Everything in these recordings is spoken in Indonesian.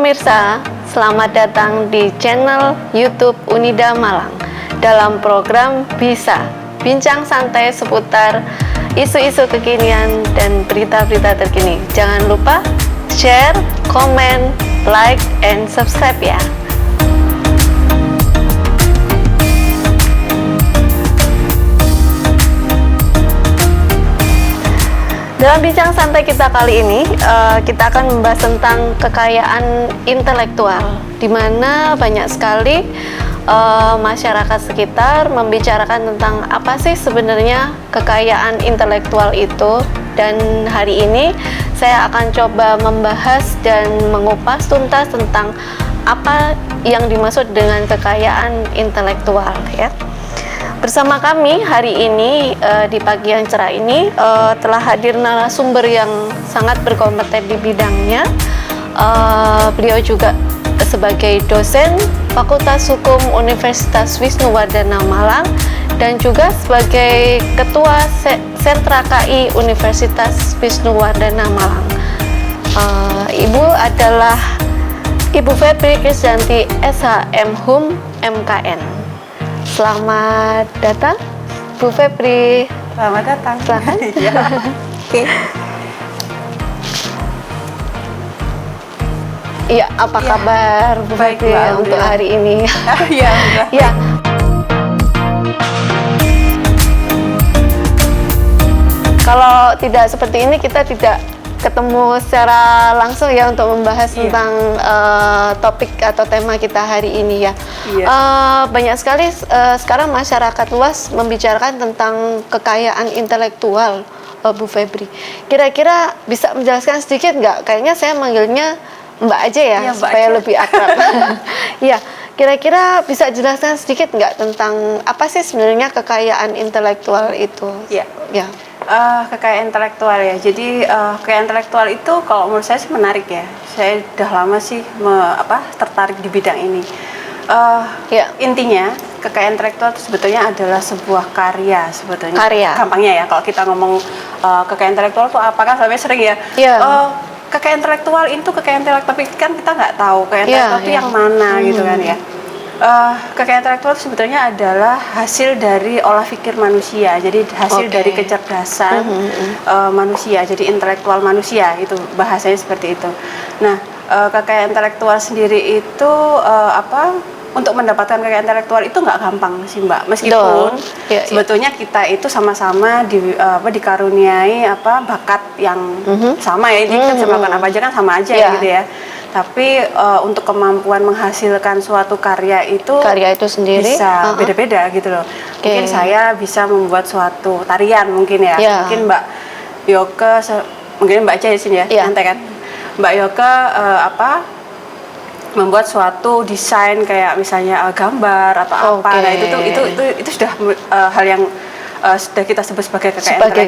pemirsa, selamat datang di channel YouTube Unida Malang dalam program Bisa, bincang santai seputar isu-isu kekinian dan berita-berita terkini. Jangan lupa share, komen, like, and subscribe ya. Dalam bincang santai kita kali ini, kita akan membahas tentang kekayaan intelektual, di mana banyak sekali masyarakat sekitar membicarakan tentang apa sih sebenarnya kekayaan intelektual itu. Dan hari ini saya akan coba membahas dan mengupas tuntas tentang apa yang dimaksud dengan kekayaan intelektual ya. Bersama kami hari ini di pagi yang cerah ini telah hadir narasumber yang sangat berkompeten di bidangnya. Beliau juga sebagai dosen Fakultas Hukum Universitas Wisnuwardana Malang dan juga sebagai Ketua Sentra KI Universitas Wisnuwardana Malang. Ibu adalah Ibu Febri Krisdayanti SHM Hum MKN. Selamat datang, Bu Febri. Selamat datang. Silakan. Ya. Oke. Iya, apa kabar Bu Baik, Febri Mbak, untuk hari ini? Iya, Ya. Kalau tidak seperti ini kita tidak ketemu secara langsung ya untuk membahas tentang topik atau tema kita hari ini ya. Banyak sekali sekarang masyarakat luas membicarakan tentang kekayaan intelektual, Bu Febri. Kira-kira bisa menjelaskan sedikit nggak? Kayaknya saya manggilnya Mbak aja ya, supaya lebih akrab. Ya, kira-kira bisa jelaskan sedikit nggak tentang apa sih sebenarnya kekayaan intelektual itu? Iya. Ya. Kekayaan intelektual ya. Jadi kekayaan intelektual itu kalau menurut saya sih menarik ya. Saya udah lama sih tertarik di bidang ini. Intinya kekayaan intelektual itu sebetulnya adalah sebuah karya sebetulnya. Karya. Gampangnya ya kalau kita ngomong kekayaan intelektual itu apakah sampai sering ya? Kekayaan intelektual itu kekayaan intelektual, tapi kan kita nggak tahu kekayaan intelektual itu yang mana gitu kan ya. Kekayaan intelektual itu sebetulnya adalah hasil dari olah pikir manusia, jadi hasil dari kecerdasan manusia, jadi intelektual manusia, itu bahasanya seperti itu. Nah, kekayaan intelektual sendiri itu untuk mendapatkan kekayaan intelektual itu nggak gampang sih Mbak, meskipun sebetulnya kita itu sama-sama dikaruniai bakat yang sama ya, jadi kita bisa melakukan apa aja kan sama aja gitu ya. Tapi untuk kemampuan menghasilkan suatu karya itu sendiri bisa beda-beda gitu loh. Mungkin saya bisa membuat suatu tarian mungkin ya. Mungkin Mbak Yoke, mungkin Mbak aja di sini ya, nanti kan. Mbak Yoke membuat suatu desain kayak misalnya gambar atau apa. Nah itu sudah hal yang sudah kita sebut sebagai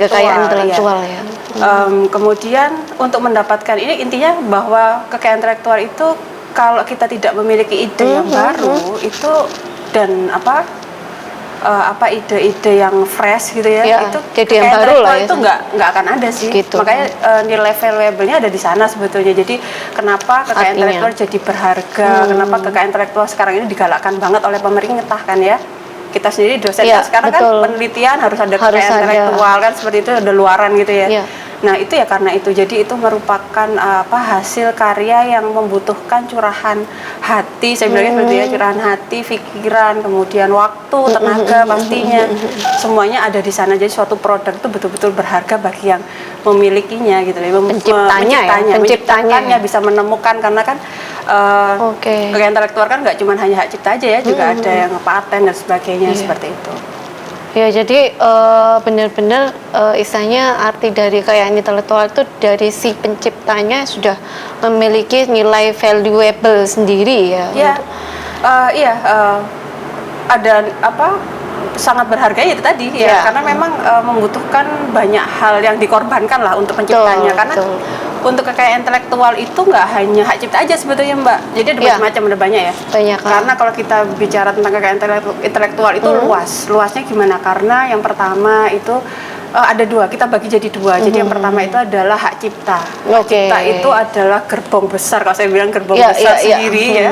kekayaan intelektual ya. Kemudian untuk mendapatkan ini intinya bahwa kekayaan intelektual itu kalau kita tidak memiliki ide yang baru itu dan ide-ide yang fresh gitu ya, itu jadi yang baru lah ya, itu nggak akan ada sih gitu. Makanya nilai valuable-nya ada di sana sebetulnya. Jadi kenapa kekayaan intelektual jadi berharga, kenapa kekayaan intelektual sekarang ini digalakkan banget oleh pemerintah kan ya. Kita sendiri dosen sekarang kan penelitian harus ada kekayaan intelektual kan, seperti itu ada luaran gitu ya. Nah itu ya karena itu, jadi itu merupakan hasil karya yang membutuhkan curahan hati, saya bilangnya seperti ya, curahan hati, pikiran, kemudian waktu, tenaga pastinya, semuanya ada di sana. Jadi suatu produk itu betul-betul berharga bagi yang memilikinya gitu ya, menciptanya, bisa menemukan, karena kan kekayaan intelektual kan nggak cuma hanya hak cipta aja ya, juga ada yang paten dan sebagainya seperti itu. Ya, jadi benar-benar istilahnya arti dari kekayaan intelektual itu dari si penciptanya sudah memiliki nilai valuable sendiri ya. Ada sangat berharga itu tadi karena memang membutuhkan banyak hal yang dikorbankan lah untuk penciptanya. Karena untuk kekayaan intelektual itu nggak hanya hak cipta aja sebetulnya Mbak, jadi ada macam-macam, ada banyak ya. Karena kalau kita bicara tentang kekayaan intelektual itu luasnya gimana? Karena yang pertama itu Ada dua, kita bagi jadi dua. Jadi yang pertama itu adalah hak cipta. Hak Oke. cipta itu adalah gerbong besar, kalau saya bilang gerbong Ya, besar ya, ya. sendiri ya.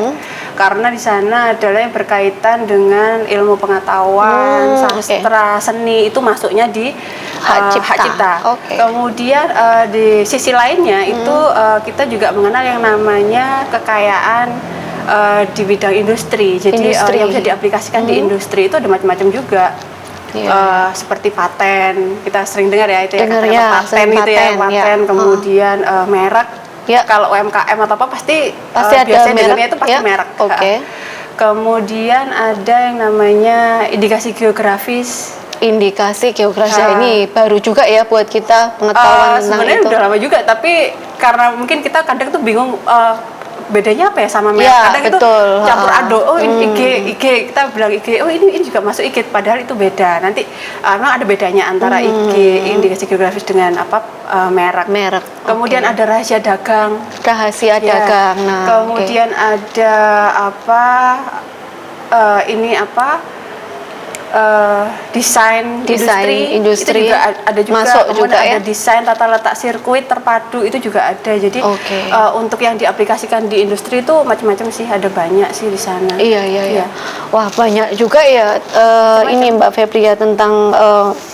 Karena di sana adalah yang berkaitan dengan ilmu pengetahuan, sastra, seni, itu masuknya di hak cipta. Oke. Kemudian di sisi lainnya itu kita juga mengenal yang namanya kekayaan di bidang industri. Jadi yang bisa diaplikasikan di industri itu ada macam-macam juga. Seperti paten, kita sering dengar ya itu ya, kata paten itu ya, paten, kemudian merek. Kalau UMKM atau apa pasti ada biasanya merek, dengarnya itu pasti merek. Kemudian ada yang namanya indikasi geografis. Indikasi geografis ini baru juga ya buat kita pengetahuan tentang sebenarnya itu. Udah lama juga, tapi karena mungkin kita kadang tuh bingung bedanya apa ya sama merek. Kadang itu campur aduk. Oh ini IG, kita bilang IG. Oh ini juga masuk IG, padahal itu beda. Nanti memang ada bedanya antara IG indikasi geografis dengan merek. Kemudian ada rahasia dagang. Rahasia dagang. Nah, kemudian ada desain industri itu juga ada juga. Masuk juga ada desain tata letak sirkuit terpadu itu juga ada. Jadi untuk yang diaplikasikan di industri itu macam-macam sih, ada banyak sih di sana. Iya. Wah, banyak juga ya ini Mbak Febri ya tentang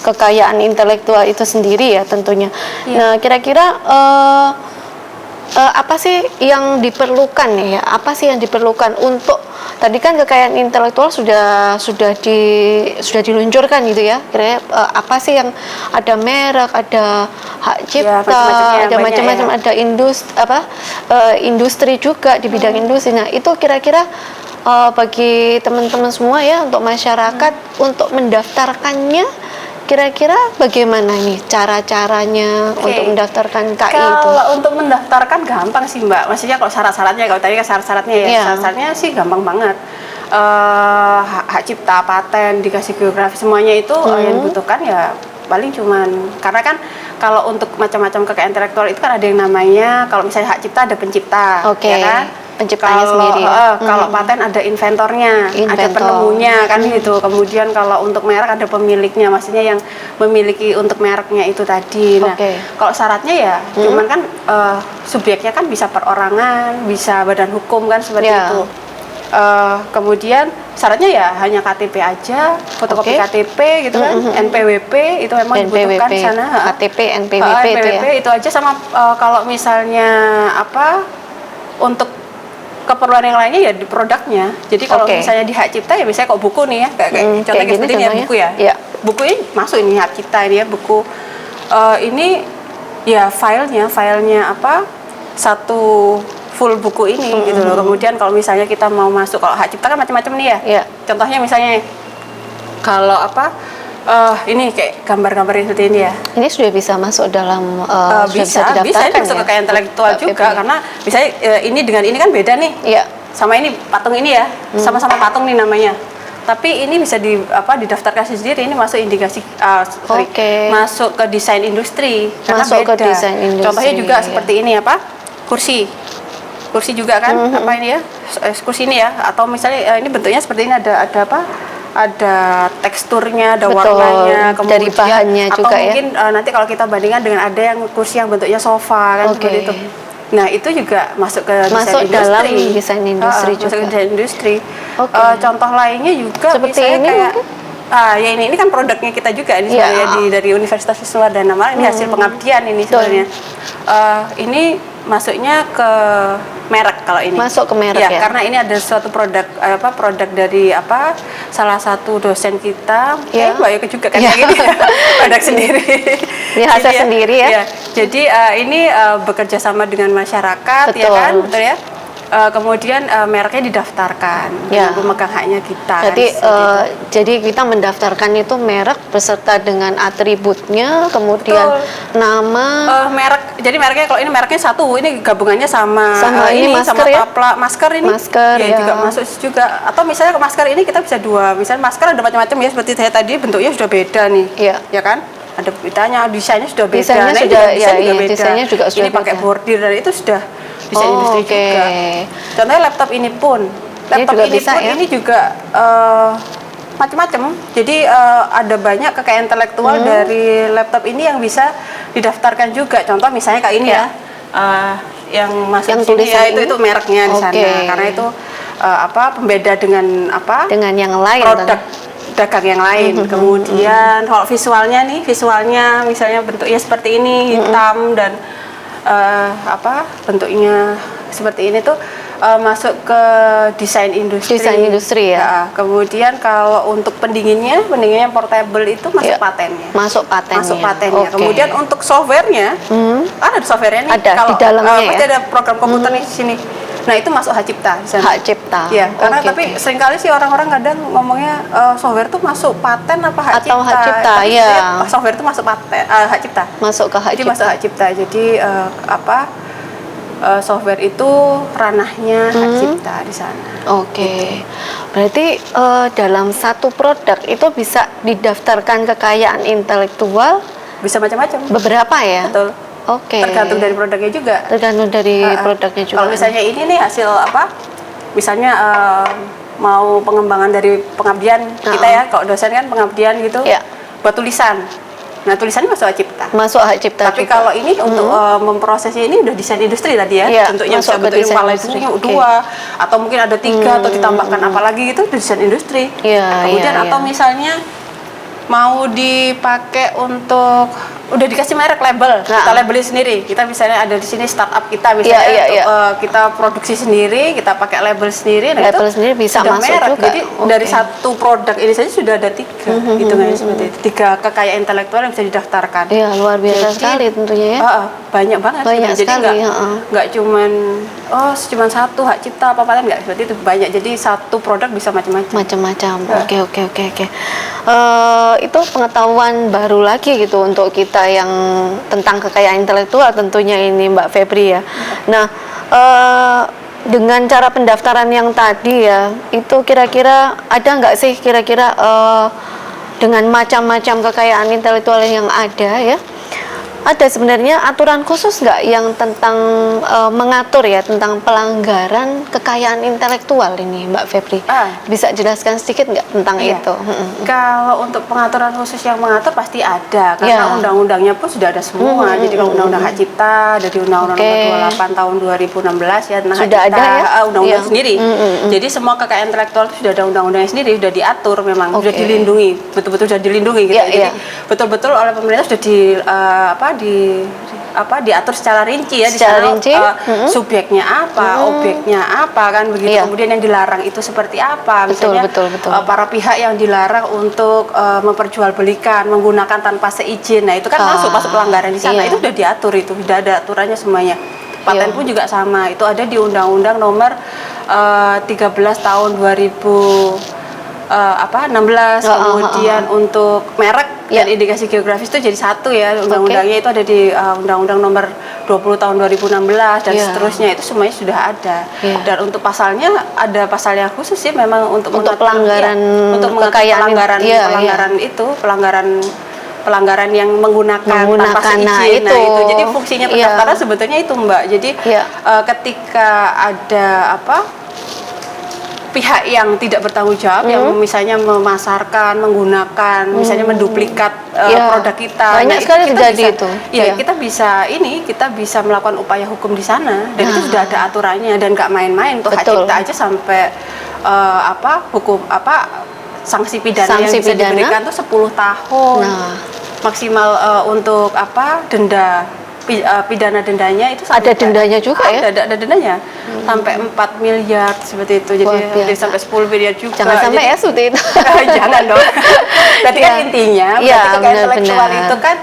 kekayaan intelektual itu sendiri ya tentunya. Nah, kira-kira apa sih yang diperlukan ya? Apa sih yang diperlukan untuk tadi kan kekayaan intelektual sudah diluncurkan gitu ya. Kira-kira apa sih yang ada merek, ada hak cipta, ada macam-macam, ada industri juga di bidang industri. Nah, itu kira-kira bagi teman-teman semua ya untuk masyarakat untuk mendaftarkannya, kira-kira bagaimana nih cara-caranya untuk mendaftarkan KI itu? Kalau untuk mendaftarkan gampang sih Mbak. Maksudnya kalau syarat-syaratnya, kalau tadi kan syarat-syaratnya ya, syarat-syaratnya sih gampang banget. Hak cipta, paten, indikasi geografis, semuanya itu yang dibutuhkan ya paling cuman, karena kan kalau untuk macam-macam kekayaan intelektual itu kan ada yang namanya, kalau misalnya hak cipta ada pencipta, ya kan? Penciptanya sendiri. Kalau paten ada inventornya, ada penemunya kan gitu. Kemudian kalau untuk merek ada pemiliknya, maksudnya yang memiliki untuk mereknya itu tadi. Nah, kalau syaratnya ya cuman kan subjeknya kan bisa perorangan, bisa badan hukum kan seperti itu. Kemudian syaratnya ya hanya KTP aja, fotokopi KTP gitu kan, NPWP itu memang dibutuhkan di sana. KTP, NPWP itu aja, sama kalau misalnya untuk keperluan yang lainnya ya di produknya. Jadi kalau misalnya di hak cipta ya biasanya kok buku nih ya, kayak contohnya seperti ini ya, buku ya. Buku ini masuk ini hak cipta ini ya, buku ini ya filenya satu full buku ini gitu loh. Kemudian kalau misalnya kita mau masuk, kalau hak cipta kan macam-macam nih ya. Contohnya misalnya kalau ini kayak gambar-gambar seperti ini ya. Ini sudah bisa masuk dalam bisa masuk kekayaan intelektual juga, karena misalnya ini dengan ini kan beda nih. Sama ini patung ini ya, sama-sama patung nih namanya. Tapi ini bisa didaftarkan sendiri, ini masuk indikasi masuk ke desain industri karena masuk beda. Ke desain industri. Contohnya juga seperti ini kursi juga kan ini ya, kursi ini ya, atau misalnya ini bentuknya seperti ini, ada teksturnya, ada warnanya, kemudian dari bahannya atau juga mungkin nanti kalau kita bandingkan dengan ada yang kursi yang bentuknya sofa kan seperti itu. Nah, itu juga masuk ke dalam desain industri juga. Masuk ke desain industri. Contoh lainnya juga seperti ini kayak ya ini kan produknya kita juga ini sebenarnya dari Universitas Wisnuwardana Malang, ini hasil pengabdian ini sebenarnya. Ini masuknya ke merek kalau ini. Masuk ke merek ya. Karena ini ada suatu produk dari salah satu dosen kita. Mbak Yoke juga kan kayak gini. Produk sendiri. Hasil sendiri ya. Jadi ini bekerja sama dengan masyarakat ya kan, betul ya. Kemudian mereknya didaftarkan, pemegang haknya kita. Jadi kita mendaftarkan itu merek beserta dengan atributnya, kemudian nama. Merek. Jadi mereknya kalau ini mereknya satu, ini gabungannya sama ini masker sama tapla, masker ini. Masker ya. Juga masuk juga. Atau misalnya masker ini kita bisa dua. Misalnya masker ada macam-macam ya, seperti saya tadi bentuknya sudah beda nih. Ya kan? Ada pitanya, desainnya sudah beda. Desainnya juga sudah ini pakai bordir dan itu sudah desain industri juga. Contohnya laptop ini pun. Laptop ini bisa, pun ini juga macam-macam. Jadi ada banyak kekayaan intelektual dari laptop ini yang bisa didaftarkan juga. Contoh misalnya kayak ini ya, yang masuk Yang di sini tulisan ya itu mereknya di sana. Karena itu pembeda dengan dengan yang lain produk dagang yang lain. Kemudian kalau visualnya misalnya bentuknya seperti ini, hitam dan bentuknya seperti ini tuh masuk ke desain industri. Desain industri ya. Kemudian kalau untuk pendinginnya portable itu masuk patennya. Masuk patennya. Kemudian untuk softwarenya, ada softwarenya nih. Ada kalau, di dalamnya pasti ada program komputer nih di sini. Nah itu masuk hak cipta. Hak cipta. Ya, karena tapi seringkali sih orang-orang kadang ngomongnya software itu masuk paten apa hak atau cipta. hak cipta, tapi ya. Software itu masuk paten, hak cipta. Masuk ke hak Jadi cipta. masuk hak cipta. Jadi software itu ranahnya hak cipta di sana. Oke. Berarti dalam satu produk itu bisa didaftarkan kekayaan intelektual Bisa macam-macam. beberapa ya? Betul. Oke. Tergantung dari produknya juga. Tergantung dari produknya juga. Kalau misalnya ini nih hasil misalnya mau pengembangan dari pengabdian kita ya, kalau dosen kan pengabdian gitu, buat tulisan. Nah tulisannya masuk hak cipta. Masuk hak cipta. Tapi juga. kalau ini untuk memprosesnya ini udah desain industri tadi ya, bentuknya bisa bentuknya kepala dua, atau mungkin ada 3 atau ditambahkan apa lagi gitu, desain industri. Kemudian atau misalnya mau dipakai untuk udah dikasih merek label, kita labelin sendiri. Kita misalnya ada di sini startup kita misalnya kita produksi sendiri, kita pakai label sendiri. Nah label sendiri bisa masuk merek juga. Jadi dari satu produk ini saja sudah ada 3 hitungannya seperti itu. 3 kekayaan intelektual yang bisa didaftarkan. Iya, luar biasa sekali tentunya ya. Banyak banget. Banyak gitu. Jadi sekali. nggak cuman satu hak cipta apa paten, nggak seperti itu, banyak. Jadi satu produk bisa macam-macam. Macam-macam. Oke. Itu pengetahuan baru lagi gitu untuk kita yang tentang kekayaan intelektual tentunya ini Mbak Febri ya. Nah, dengan cara pendaftaran yang tadi ya, itu kira-kira ada nggak sih kira-kira dengan macam-macam kekayaan intelektual yang ada ya? Ada sebenarnya aturan khusus nggak yang tentang mengatur ya tentang pelanggaran kekayaan intelektual ini Mbak Febri? Bisa jelaskan sedikit nggak tentang itu? Kalau untuk pengaturan khusus yang mengatur pasti ada, karena undang-undangnya pun sudah ada semua. Jadi kalau undang-undang hak cipta dari undang-undang nomor 28 tahun 2016 ya tentang sudah hak cipta, ada ya? Undang-undang sendiri. Jadi semua kekayaan intelektual itu sudah ada undang-undangnya sendiri, sudah diatur memang, sudah dilindungi, betul-betul sudah dilindungi gitu. Jadi betul-betul oleh pemerintah sudah diatur secara rinci ya, secara di sana subjeknya apa, objeknya apa kan begitu. Kemudian yang dilarang itu seperti apa, misalnya betul. Para pihak yang dilarang untuk memperjualbelikan menggunakan tanpa seizin. Nah, itu kan masuk pelanggaran di sana. Itu sudah diatur, itu sudah ada aturannya semuanya. Paten pun juga sama, itu ada di Undang-Undang nomor 13 tahun 2016. Kemudian untuk merek dan indikasi geografis itu jadi satu ya, undang-undangnya itu ada di Undang-Undang nomor 20 tahun 2016 dan seterusnya, itu semuanya sudah ada. Dan untuk pasalnya ada pasal yang khusus sih memang untuk pelanggaran untuk kekayaan pelanggaran yang menggunakan tanpa seizin. Nah, itu jadi fungsinya pendaftaran sebetulnya itu Mbak. Jadi ketika ada pihak yang tidak bertanggung jawab, yang misalnya memasarkan, menggunakan, misalnya menduplikat produk kita. Banyak sekali terjadi itu. Kita bisa melakukan upaya hukum di sana, dan itu sudah ada aturannya dan nggak main-main. Untuk hak cipta aja sampai sanksi pidana yang bisa diberikan tuh 10 tahun. Maksimal untuk denda. Pidana dendanya itu ada dendanya juga ya? Ada dendanya sampai 4 miliar seperti itu. Jadi sampai 10 miliar juga. Jangan sampai ya seperti itu. Jangan dong. Berarti kan intinya kekayaan intelektual itu kan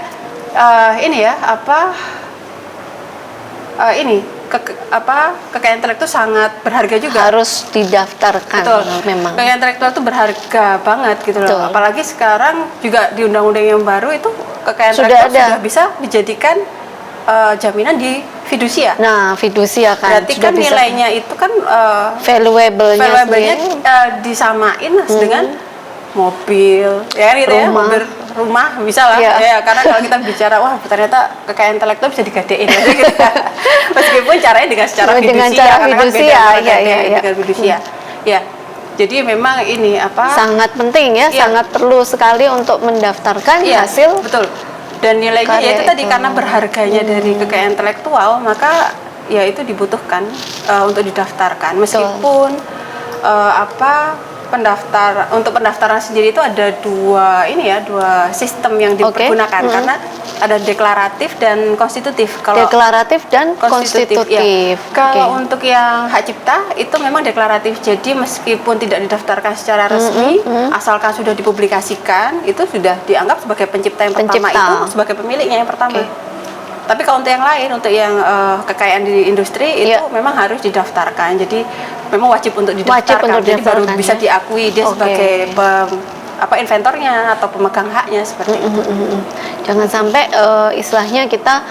kekayaan intelektual sangat berharga juga. Harus didaftarkan. Betul. Memang. Kekayaan intelektual itu berharga banget gitu loh. Apalagi sekarang juga di undang-undang yang baru itu kekayaan intelektual sudah bisa dijadikan jaminan di fidusia. Nah, fidusia kan berarti kan nilainya itu kan valuable-nya disamain dengan mobil, ya gitu ya, mobil rumah bisa lah. Ya, karena kalau kita bicara ternyata kekayaan intelektual bisa digadein gitu. Meskipun caranya dengan secara fidusia, dengan fidusia. Ya. Jadi memang ini apa? Sangat penting ya, Iya. sangat perlu sekali untuk mendaftarkan Iya, hasil. betul. Dan nilainya karya ya itu tadi itu. karena berharganya dari kekayaan intelektual, maka ya itu dibutuhkan untuk didaftarkan. Meskipun untuk pendaftaran sendiri itu ada dua sistem yang dipergunakan karena ada deklaratif dan konstitutif. Kalau Deklaratif dan konstitutif. ya. Kalau untuk yang hak cipta itu memang deklaratif. Jadi meskipun tidak didaftarkan secara resmi, asalkan sudah dipublikasikan, itu sudah dianggap sebagai pencipta yang pertama, itu sebagai pemiliknya yang pertama. Tapi kalau untuk yang lain, untuk yang kekayaan di industri itu memang harus didaftarkan. Jadi memang wajib untuk didaftarkan. Jadi baru bisa diakui dia sebagai inventornya atau pemegang haknya seperti itu. Jangan sampai istilahnya kita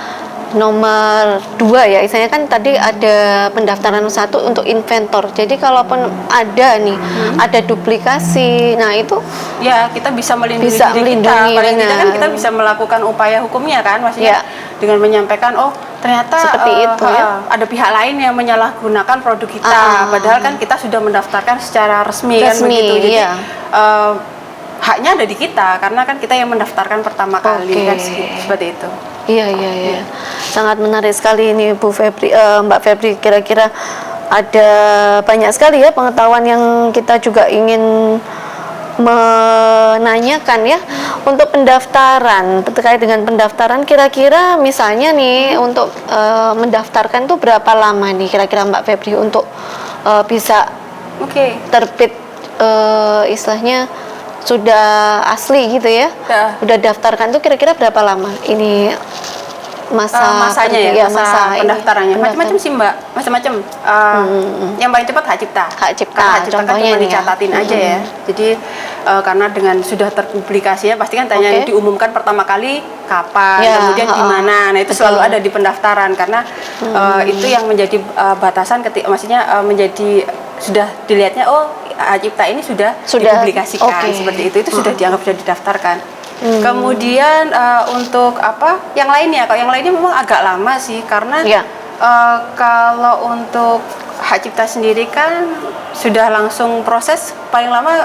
nomor 2 ya, istilahnya kan tadi ada pendaftaran 1 untuk inventor. Jadi kalaupun ada nih, ada duplikasi, nah itu ya kita bisa melindungi diri kita. Paling tidak kan kita bisa melakukan upaya hukumnya kan, maksudnya dengan menyampaikan ternyata seperti itu ada pihak lain yang menyalahgunakan produk kita. Padahal kan kita sudah mendaftarkan secara resmi kan begitu. Jadi haknya ada di kita karena kan kita yang mendaftarkan pertama kali kan seperti itu. Iya. Sangat menarik sekali ini Bu Febri, Mbak Febri. Kira-kira ada banyak sekali ya pengetahuan yang kita juga ingin menanyakan ya. Untuk pendaftaran, terkait dengan pendaftaran, kira-kira misalnya nih untuk mendaftarkan tuh berapa lama nih kira-kira Mbak Febri untuk bisa terbit istilahnya sudah asli gitu ya? Udah daftarkan tuh kira-kira berapa lama ini masanya masa pendaftarannya? Macam-macam sih Mbak, macam-macam. Yang paling cepat hak cipta. Hak cipta kan cuma dicatatin aja ya. Jadi karena dengan sudah terpublikasinya pasti kan tanya diumumkan pertama kali kapan, kemudian di mana. Nah itu selalu ada di pendaftaran karena itu yang menjadi batasan maksudnya menjadi sudah dilihatnya hak cipta ini sudah dipublikasikan seperti itu sudah dianggap sudah didaftarkan. Kemudian untuk yang lainnya, kalau yang lainnya memang agak lama sih karena kalau untuk hak cipta sendiri kan sudah langsung proses paling lama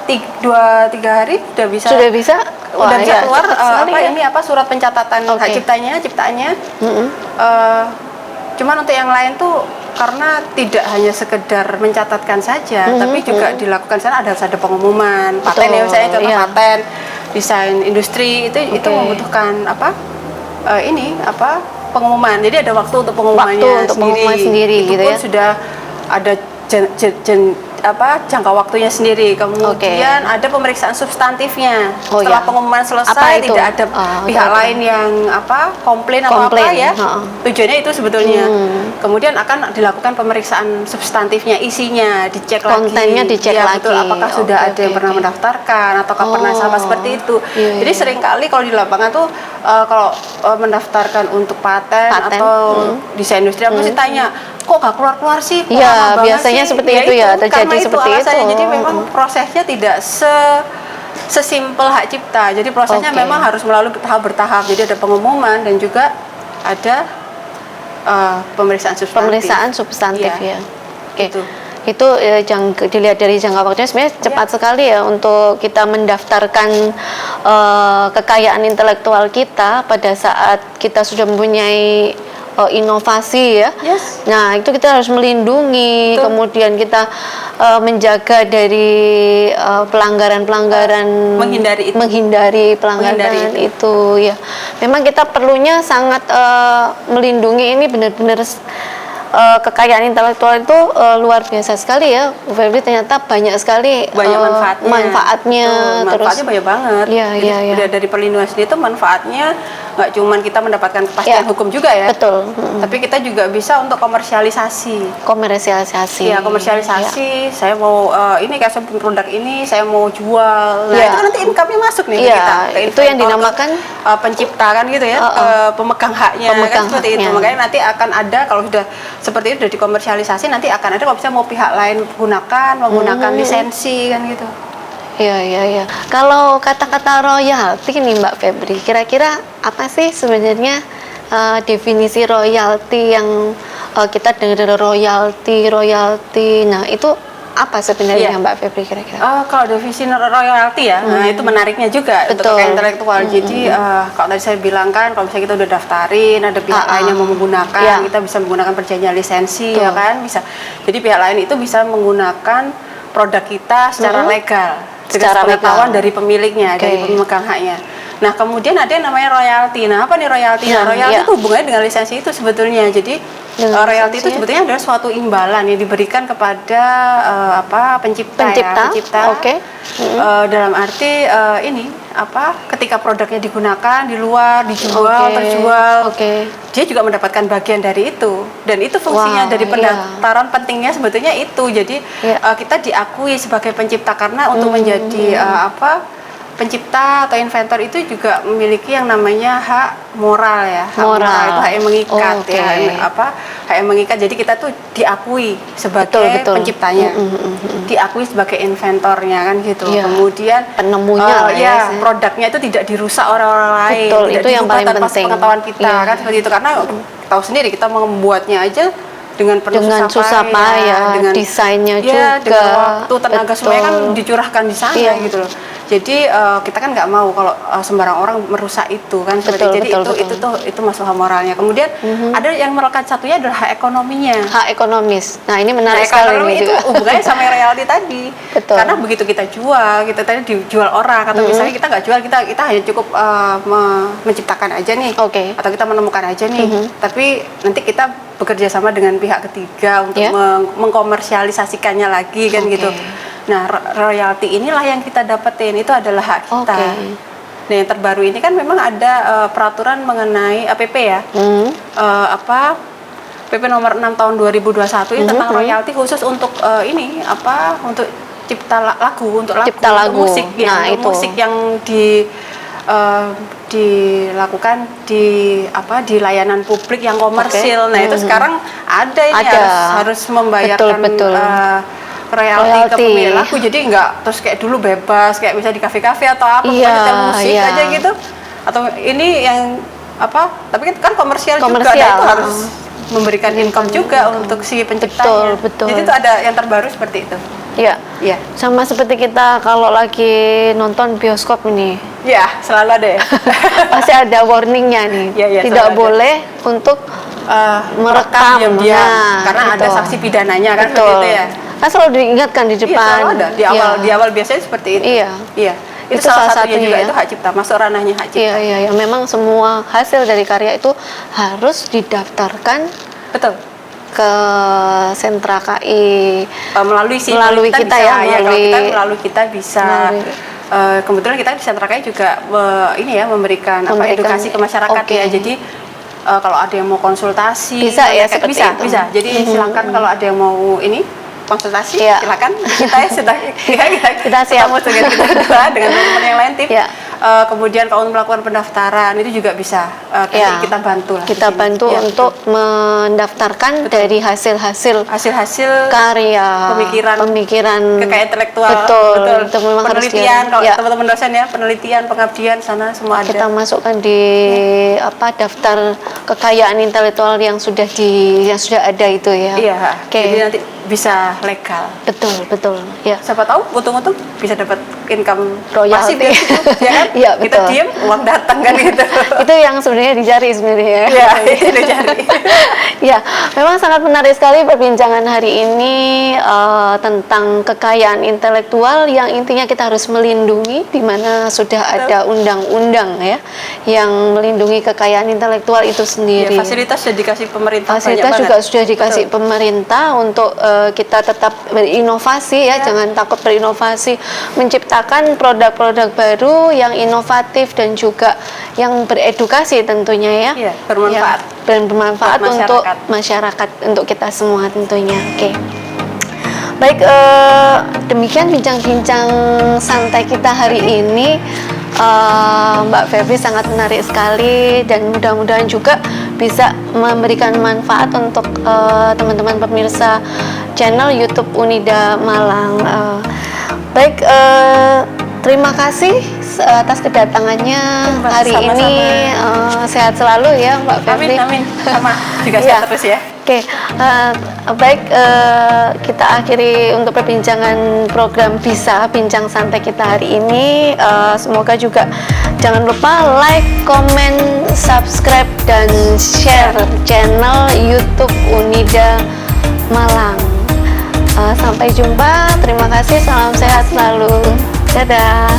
2-3 hari sudah bisa keluar surat pencatatan hak ciptaannya. Cuman untuk yang lain tuh karena tidak hanya sekedar mencatatkan saja, tapi juga dilakukan sana ada pengumuman paten ya, misalnya contoh paten, desain industri itu membutuhkan pengumuman. Jadi ada waktu untuk pengumumannya sendiri. Itu gitu pun ya. Sudah ada jangka waktunya sendiri. Kemudian ada pemeriksaan substantifnya. Setelah pengumuman selesai tidak ada pihak lain yang komplain atau apa ya. Tujuannya itu sebetulnya. Kemudian akan dilakukan pemeriksaan substantifnya, isinya dicek kontennya lagi. Dicek lagi. Betul, apakah sudah ada yang pernah mendaftarkan ataukah pernah sama seperti itu. Jadi seringkali kalau di lapangan tuh kalau mendaftarkan untuk paten atau desain industri apa sih tanya kok gak keluar sih? Iya, biasanya seperti itu ya, terjadi seperti itu. Jadi memang prosesnya tidak sesimpel hak cipta. Jadi prosesnya memang harus melalui tahap bertahap. Jadi ada pengumuman dan juga ada pemeriksaan substantif. Ya. Itu yang dilihat dari jangka waktunya sebenarnya cepat sekali ya untuk kita mendaftarkan kekayaan intelektual kita pada saat kita sudah mempunyai inovasi ya. Nah itu kita harus melindungi, kemudian kita menjaga dari pelanggaran-pelanggaran, menghindari pelanggaran itu ya. Memang kita perlunya sangat melindungi ini benar-benar. Kekayaan intelektual itu luar biasa sekali ya, Bu Febri. Ternyata banyak sekali manfaatnya. Manfaatnya banyak banget. Jadi dari perlindungan sendiri itu manfaatnya nggak cuma kita mendapatkan kepastian hukum juga ya. Betul. Tapi kita juga bisa untuk komersialisasi. Komersialisasi. Saya mau ini kayak produk ini saya mau jual. Nah itu kan nanti income-nya masuk nih ke kita. Itu yang dinamakan pencipta kan gitu ya, pemegang haknya kan seperti itu. Makanya nanti akan ada kalau sudah seperti itu sudah dikomersialisasi, nanti akan ada kalau bisa mau pihak lain menggunakan lisensi kan gitu. Iya. Kalau kata-kata royalti nih Mbak Febri, kira-kira apa sih sebenarnya definisi royalti yang kita dengar royalti? Nah itu apa sebenarnya Mbak Febri kira-kira? Kalau definisi royalti ya, nah itu menariknya juga untuk kekayaan intelektual. Jadi kalau tadi saya bilang kan, kalau misalnya kita udah daftarin, ada pihak lain yang mau menggunakan, kita bisa menggunakan perjanjian lisensi, ya kan, bisa. Jadi pihak lain itu bisa menggunakan produk kita secara legal, secara pengetahuan dari pemiliknya, dari pemegang haknya. Nah, kemudian ada yang namanya royalti. Nah, apa nih royalti? Nah, royalti itu hubungannya dengan lisensi itu sebetulnya. Jadi royalti itu sebetulnya adalah suatu imbalan yang diberikan kepada pencipta. Dalam arti ketika produknya digunakan di luar, terjual, dia juga mendapatkan bagian dari itu. Dan itu fungsinya dari pendaftaran pentingnya sebetulnya itu. Jadi kita diakui sebagai pencipta karena untuk menjadi pencipta atau inventor itu juga memiliki yang namanya hak moral ya, hak moral itu hak yang mengikat hak yang mengikat. Jadi kita tuh diakui sebagai penciptanya, diakui sebagai inventornya kan gitu. Kemudian penemunya, produknya itu tidak dirusak orang lain, tidak itu yang paling tanpa penting. Pengetahuan kita kan seperti itu, karena tahu sendiri kita membuatnya aja dengan susah payah, dengan desainnya juga, dengan waktu, tenaga semuanya kan dicurahkan di sana gitu loh. Jadi kita kan nggak mau kalau sembarang orang merusak itu kan seperti itu masalah moralnya. Kemudian ada yang melekat satunya adalah hak ekonominya. Hak ekonomis. Nah, ini menarik sekali nih itu juga. Hubungannya sama yang royalti tadi. Karena begitu kita jual, kita tadi dijual orang atau misalnya kita nggak jual, kita hanya cukup menciptakan aja nih, atau kita menemukan aja nih. Tapi nanti kita bekerja sama dengan pihak ketiga untuk mengkomersialisasikannya lagi kan gitu. Nah, royalti inilah yang kita dapetin, itu adalah hak kita. Nah, yang terbaru ini kan memang ada peraturan mengenai APP ya. PP nomor 6 tahun 2021 ini tentang royalti khusus untuk untuk cipta lagu, untuk musik ya, untuk musik yang dilakukan di layanan publik yang komersil. Nah, itu sekarang ada harus membayarkan royalti ke pemilik lagu. Jadi nggak terus kayak dulu bebas, kayak bisa di kafe-kafe atau apa, pokoknya musik aja gitu. Atau ini yang tapi kan komersial juga, itu harus memberikan income juga untuk si penciptanya. Jadi itu ada yang terbaru seperti itu. Iya. Sama seperti kita kalau lagi nonton bioskop ini. Ya, selalu ada ya. Pasti ada warningnya nih. Tidak boleh untuk merekam karena ada sanksi pidananya kan seperti itu ya. Kan selalu diingatkan di depan. Ada di awal biasanya seperti itu. Iya. Itu salah satunya juga, itu hak cipta, masuk ranahnya hak cipta. Iya. Memang semua hasil dari karya itu harus didaftarkan ke sentra KI melalui kita melalui kita bisa. Kebetulan kita di sentra KI juga memberikan edukasi ke masyarakat ya. Jadi kalau ada yang mau konsultasi bisa. Jadi silakan kalau ada yang mau konsultasi, silakan kita siap dengan teman-teman yang lain tim. Kemudian kalau melakukan pendaftaran itu juga bisa kita bantu. Kita bantu untuk mendaftarkan dari hasil karya, pemikiran kekayaan intelektual. Itu memang penelitian kalau teman-teman dosen ya, penelitian, pengabdian sana semua ada. Kita masukkan di daftar kekayaan intelektual yang sudah ada itu ya. Jadi nanti bisa legal. Betul. Ya. Siapa tahu untung-untung bisa dapat income royalti pasif ya kan? Iya, kita diem, uang datang kan gitu. Itu yang sebenarnya dicari sebenarnya. Iya, itu dicari. Ya, memang sangat menarik sekali perbincangan hari ini tentang kekayaan intelektual yang intinya kita harus melindungi, di mana sudah ada undang-undang ya yang melindungi kekayaan intelektual itu sendiri. Fasilitas sudah dikasih pemerintah. Fasilitas juga sudah dikasih pemerintah untuk kita tetap berinovasi ya, jangan takut berinovasi, menciptakan produk-produk baru yang inovatif dan juga yang beredukasi tentunya ya. Bermanfaat. Dan bermanfaat untuk masyarakat, untuk kita semua tentunya. Baik, demikian bincang-bincang santai kita hari ini. Mbak Febri sangat menarik sekali dan mudah-mudahan juga bisa memberikan manfaat untuk teman-teman pemirsa channel YouTube Unida Malang. Baik, terima kasih atas kedatangannya hari ini. Sehat selalu ya Mbak Febri. Amin. Sama juga sehat terus ya. Oke, baik, kita akhiri untuk perbincangan program Bisa Bincang Santai kita hari ini. Semoga juga jangan lupa like, comment, subscribe, dan share channel YouTube Unida Malang. Sampai jumpa, terima kasih, salam sehat selalu. Dadah.